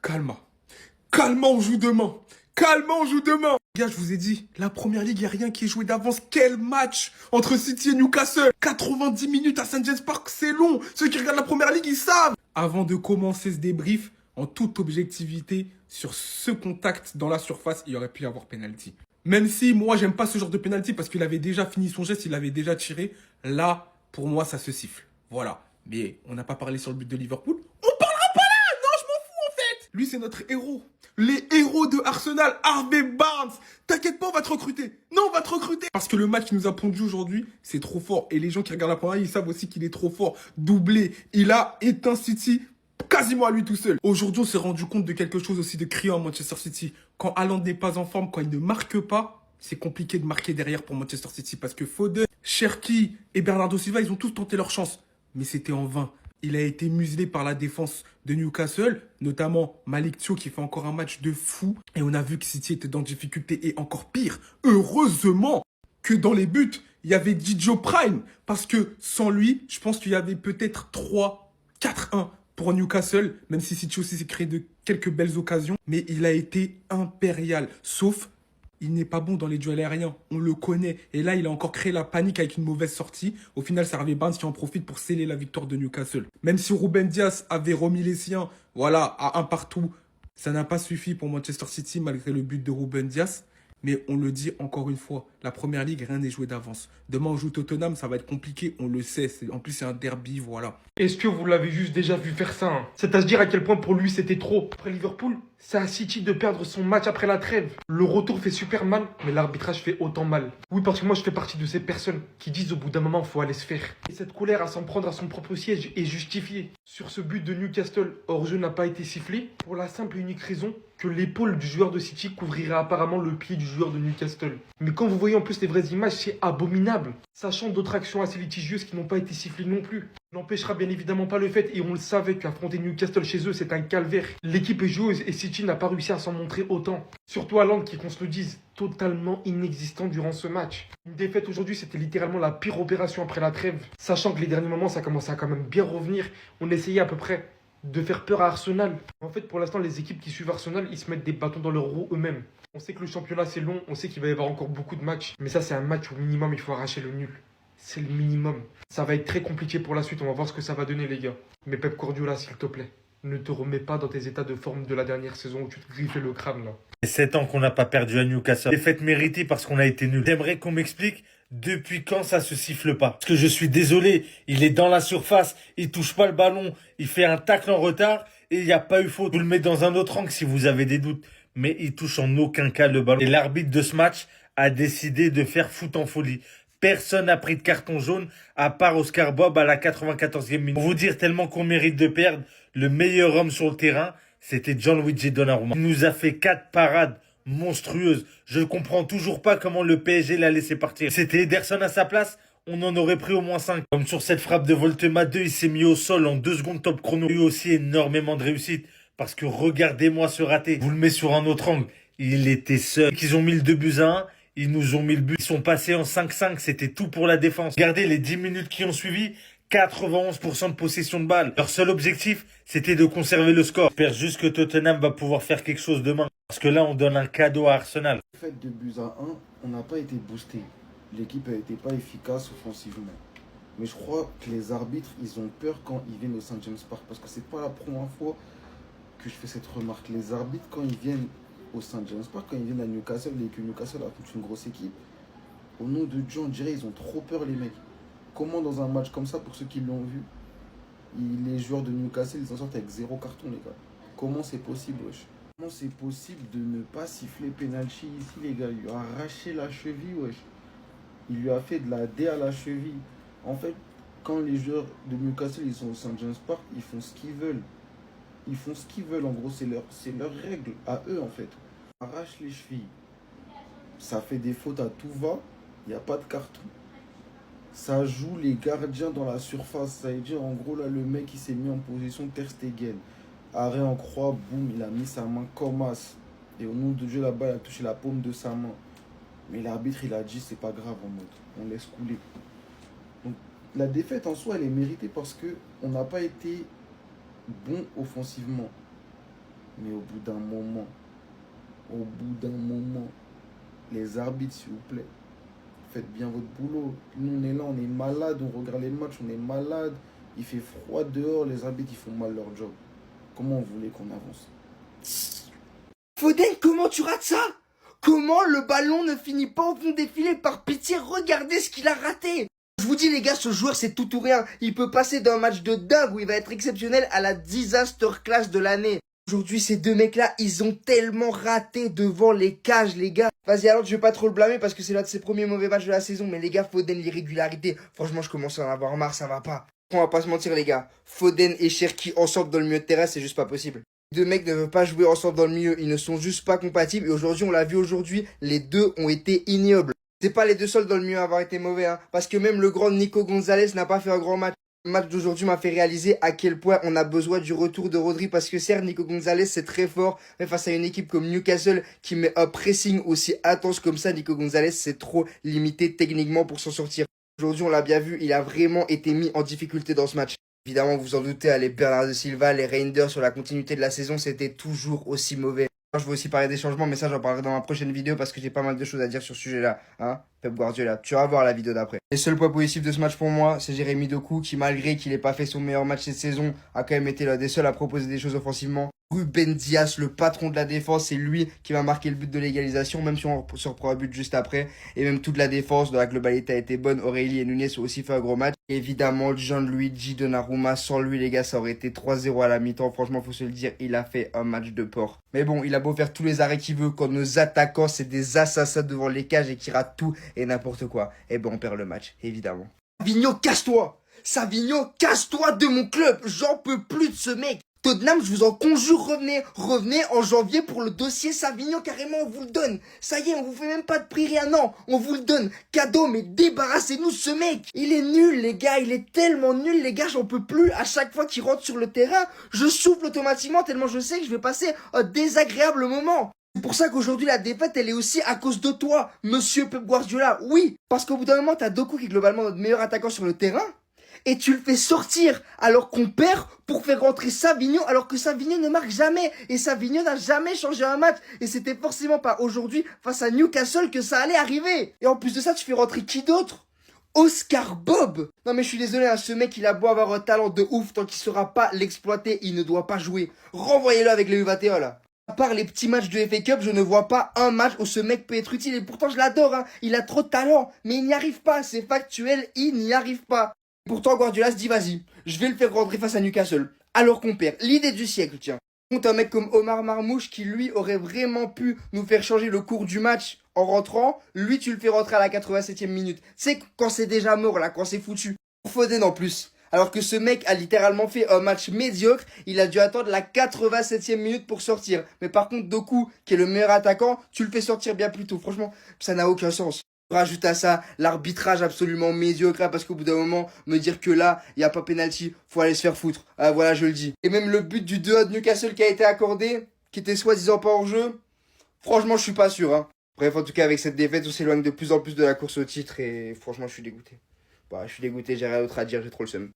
Calma. Calma, on joue demain. Calma, on joue demain. Gars, je vous ai dit, la première ligue, il n'y a rien qui est joué d'avance. Quel match entre City et Newcastle. 90 minutes à St. James Park, c'est long. Ceux qui regardent la première ligue, ils savent. Avant de commencer ce débrief, en toute objectivité, sur ce contact dans la surface, il aurait pu y avoir penalty. Même si moi, j'aime pas ce genre de penalty parce qu'il avait déjà fini son geste, il avait déjà tiré. Là, pour moi, ça se siffle. Voilà. Mais on n'a pas parlé sur le but de Liverpool. On parlera pas là. Non, je m'en fous en fait. Lui, c'est notre héros. Les héros de Arsenal, Harvey Barnes. T'inquiète pas, on va te recruter. Non, on va te recruter. Parce que le match qui nous a pondu aujourd'hui, c'est trop fort. Et les gens qui regardent la première, ils savent aussi qu'il est trop fort. Doublé. Il a éteint City quasiment à lui tout seul. Aujourd'hui, on s'est rendu compte de quelque chose aussi de criant à Manchester City. Quand Haaland n'est pas en forme, quand il ne marque pas, c'est compliqué de marquer derrière pour Manchester City. Parce que Foden, Cherki et Bernardo Silva, ils ont tous tenté leur chance. Mais c'était en vain. Il a été muselé par la défense de Newcastle, notamment Malik Thiaw qui fait encore un match de fou. Et on a vu que City était dans difficulté et encore pire. Heureusement que dans les buts, il y avait Didio Prime. Parce que sans lui, je pense qu'il y avait peut-être 3-4-1 pour Newcastle. Même si City aussi s'est créé de quelques belles occasions. Mais il a été impérial. Sauf il n'est pas bon dans les duels aériens, on le connaît. Et là, il a encore créé la panique avec une mauvaise sortie. Au final, c'est Harvey Barnes qui en profite pour sceller la victoire de Newcastle. Même si Ruben Dias avait remis les siens, voilà, à un partout, ça n'a pas suffi pour Manchester City malgré le but de Ruben Dias. Mais on le dit encore une fois, la première ligue, rien n'est joué d'avance. Demain, on joue Tottenham, ça va être compliqué, on le sait. En plus, c'est un derby, voilà. Est-ce que vous l'avez juste déjà vu faire ça hein? C'est à se dire à quel point pour lui c'était trop. Après Liverpool, c'est à City de perdre son match après la trêve. Le retour fait super mal, mais l'arbitrage fait autant mal. Oui, parce que moi je fais partie de ces personnes qui disent au bout d'un moment faut aller se faire. Et cette colère à s'en prendre à son propre siège est justifiée. Sur ce but de Newcastle, hors-jeu n'a pas été sifflé pour la simple et unique raison que l'épaule du joueur de City couvrirait apparemment le pied du joueur de Newcastle. Mais quand vous voyez en plus les vraies images, c'est abominable. Sachant d'autres actions assez litigieuses qui n'ont pas été sifflées non plus. N'empêchera bien évidemment pas le fait, et on le savait, qu'affronter Newcastle chez eux, c'est un calvaire. L'équipe est joueuse et City n'a pas réussi à s'en montrer autant. Surtout Haaland qui, qu'on se le dise, totalement inexistant durant ce match. Une défaite aujourd'hui, c'était littéralement la pire opération après la trêve. Sachant que les derniers moments, ça commençait à quand même bien revenir. On essayait à peu près de faire peur à Arsenal. En fait, pour l'instant, les équipes qui suivent Arsenal, ils se mettent des bâtons dans leurs roues eux-mêmes. On sait que le championnat, c'est long, on sait qu'il va y avoir encore beaucoup de matchs. Mais ça, c'est un match où au minimum, il faut arracher le nul. C'est le minimum. Ça va être très compliqué pour la suite. On va voir ce que ça va donner, les gars. Mais Pep Guardiola, s'il te plaît, ne te remets pas dans tes états de forme de la dernière saison où tu te griffais le crâne, là. Et 7 ans qu'on n'a pas perdu à Newcastle. Défaite méritée parce qu'on a été nul. J'aimerais qu'on m'explique depuis quand ça se siffle pas. Parce que je suis désolé, il est dans la surface, il touche pas le ballon, il fait un tacle en retard et il n'y a pas eu faute. Vous le mettez dans un autre angle si vous avez des doutes. Mais il touche en aucun cas le ballon. Et l'arbitre de ce match a décidé de faire foot en folie. Personne n'a pris de carton jaune à part Oscar Bob à la 94e minute. Pour vous dire tellement qu'on mérite de perdre, le meilleur homme sur le terrain, c'était Gianluigi Donnarumma. Il nous a fait 4 parades monstrueuses. Je ne comprends toujours pas comment le PSG l'a laissé partir. C'était Ederson à sa place, on en aurait pris au moins 5. Comme sur cette frappe de Voltema 2, il s'est mis au sol en 2 secondes top chrono. Il a eu aussi énormément de réussite. Parce que regardez-moi ce raté. Vous le mettez sur un autre angle. Il était seul. Ils ont mis le 2-1. Ils nous ont mis le but. Ils sont passés en 5-5. C'était tout pour la défense. Regardez les 10 minutes qui ont suivi. 91% de possession de balle. Leur seul objectif, c'était de conserver le score. J'espère juste que Tottenham va pouvoir faire quelque chose demain. Parce que là, on donne un cadeau à Arsenal. Fait 2-1, on n'a pas été boosté. L'équipe n'a été pas efficace offensivement. Mais je crois que les arbitres, ils ont peur quand ils viennent au St. James Park. Parce que c'est pas la première fois que je fais cette remarque. Les arbitres, quand ils viennent au St. James Park, quand ils viennent à Newcastle et que Newcastle affronte une grosse équipe, au nom de Dieu, on dirait ils ont trop peur, les mecs. Comment dans un match comme ça, pour ceux qui l'ont vu, les joueurs de Newcastle, ils en sortent avec 0 carton, les gars. Comment c'est possible, wesh? Comment c'est possible de ne pas siffler penalty ici, les gars? Il lui a arraché la cheville, wesh. Il lui a fait de la dé à la cheville. En fait, quand les joueurs de Newcastle, ils sont au St. James Park, ils font ce qu'ils veulent. Ils font ce qu'ils veulent, en gros, c'est leur règle, à eux, en fait. Arrache les chevilles. Ça fait des fautes à tout va, il n'y a pas de carton. Ça joue les gardiens dans la surface. Ça veut dire, en gros, là, le mec, il s'est mis en position Ter Stegen. Arrêt en croix, boum, il a mis sa main comme as. Et au nom de Dieu, là-bas, il a touché la paume de sa main. Mais l'arbitre, il a dit, c'est pas grave, en mode, on laisse couler. Donc, la défaite, en soi, elle est méritée parce qu'on n'a pas été bon offensivement. Mais au bout d'un moment, les arbitres, s'il vous plaît, faites bien votre boulot. Nous, on est là, on est malade, on regarde les matchs, on est malade. Il fait froid dehors, les arbitres, ils font mal leur job. Comment vous voulez qu'on avance? Foden, comment tu rates ça? Comment le ballon ne finit pas au fond des filets? Par pitié, regardez ce qu'il a raté. Je vous dis les gars, ce joueur c'est tout ou rien. Il peut passer d'un match de dingue où il va être exceptionnel à la disaster class de l'année. Aujourd'hui, ces deux mecs-là, ils ont tellement raté devant les cages, les gars. Vas-y, alors, je vais pas trop le blâmer parce que c'est l'un de ses premiers mauvais matchs de la saison. Mais les gars, Foden, l'irrégularité, franchement, je commence à en avoir marre, ça va pas. On va pas se mentir, les gars. Foden et Cherki ensemble dans le milieu de terrain, c'est juste pas possible. Les deux mecs ne veulent pas jouer ensemble dans le milieu. Ils ne sont juste pas compatibles. Et aujourd'hui, on l'a vu aujourd'hui, les deux ont été ignobles. C'est pas les deux seuls dans le milieu à avoir été mauvais, hein. Parce que même le grand Nico Gonzalez n'a pas fait un grand match. Le match d'aujourd'hui m'a fait réaliser à quel point on a besoin du retour de Rodri parce que certes Nico Gonzalez c'est très fort mais face à une équipe comme Newcastle qui met un pressing aussi intense comme ça, Nico Gonzalez c'est trop limité techniquement pour s'en sortir. Aujourd'hui on l'a bien vu, il a vraiment été mis en difficulté dans ce match. Évidemment vous vous en doutez, les Bernardo Silva, les Reinders sur la continuité de la saison c'était toujours aussi mauvais. Je veux aussi parler des changements mais ça j'en parlerai dans ma prochaine vidéo parce que j'ai pas mal de choses à dire sur ce sujet là, hein. Pep Guardiola, tu vas voir la vidéo d'après. Les seuls points positifs de ce match pour moi, c'est Jérémy Doku qui malgré qu'il ait pas fait son meilleur match cette saison, a quand même été l'un des seuls à proposer des choses offensivement. Ruben Dias, le patron de la défense, c'est lui qui va marquer le but de l'égalisation, même si on se reprend un but juste après. Et même toute la défense de la globalité a été bonne. Aurélie et Nunez ont aussi fait un gros match. Et évidemment, Gianluigi Donnarumma, sans lui les gars, ça aurait été 3-0 à la mi-temps. Franchement, faut se le dire, il a fait un match de porc. Mais bon, il a beau faire tous les arrêts qu'il veut, quand nos attaquants, c'est des assassins devant les cages et qui ratent tout et n'importe quoi. Et ben on perd le match, évidemment. Savigno, casse-toi! Savigno, casse-toi de mon club! J'en peux plus de ce mec! Tottenham, je vous en conjure, revenez en janvier pour le dossier Savigno, carrément, on vous le donne. Ça y est, on vous fait même pas de prix, rien, non, on vous le donne. Cadeau, mais débarrassez-nous de ce mec. Il est nul, les gars, il est tellement nul, les gars, j'en peux plus. À chaque fois qu'il rentre sur le terrain, je souffle automatiquement tellement je sais que je vais passer un désagréable moment. C'est pour ça qu'aujourd'hui la défaite elle est aussi à cause de toi, monsieur Pep Guardiola. Oui, parce qu'au bout d'un moment t'as Doku qui est globalement notre meilleur attaquant sur le terrain et tu le fais sortir alors qu'on perd pour faire rentrer Savigno alors que Savigno ne marque jamais et Savigno n'a jamais changé un match et c'était forcément pas aujourd'hui face à Newcastle que ça allait arriver. Et en plus de ça tu fais rentrer qui d'autre? Oscar Bob. Non mais je suis désolé, hein, ce mec il a beau avoir un talent de ouf, tant qu'il saura pas l'exploiter, il ne doit pas jouer. Renvoyez-le avec les U21 là. À part les petits matchs de FA Cup, je ne vois pas un match où ce mec peut être utile. Et pourtant, je l'adore, hein. Il a trop de talent. Mais il n'y arrive pas. C'est factuel. Il n'y arrive pas. Pourtant, Guardiola se dit, vas-y, je vais le faire rentrer face à Newcastle. Alors qu'on perd. L'idée du siècle, tiens. Contre un mec comme Omar Marmouche qui, lui, aurait vraiment pu nous faire changer le cours du match en rentrant. Lui, tu le fais rentrer à la 87e minute. C'est quand c'est déjà mort, là, quand c'est foutu. Foden en plus. Alors que ce mec a littéralement fait un match médiocre, il a dû attendre la 87e minute pour sortir. Mais par contre, Doku, qui est le meilleur attaquant, tu le fais sortir bien plus tôt. Franchement, ça n'a aucun sens. Rajoute à ça l'arbitrage absolument médiocre, hein, parce qu'au bout d'un moment, me dire que là, il n'y a pas pénalty, faut aller se faire foutre. Ah, voilà, je le dis. Et même le but du 2-1 de Newcastle qui a été accordé, qui était soi-disant pas hors jeu, franchement, je suis pas sûr. Hein. Bref, en tout cas, avec cette défaite, on s'éloigne de plus en plus de la course au titre et franchement, je suis dégoûté. Bah, je suis dégoûté, j'ai rien d'autre à dire, j'ai trop le seum.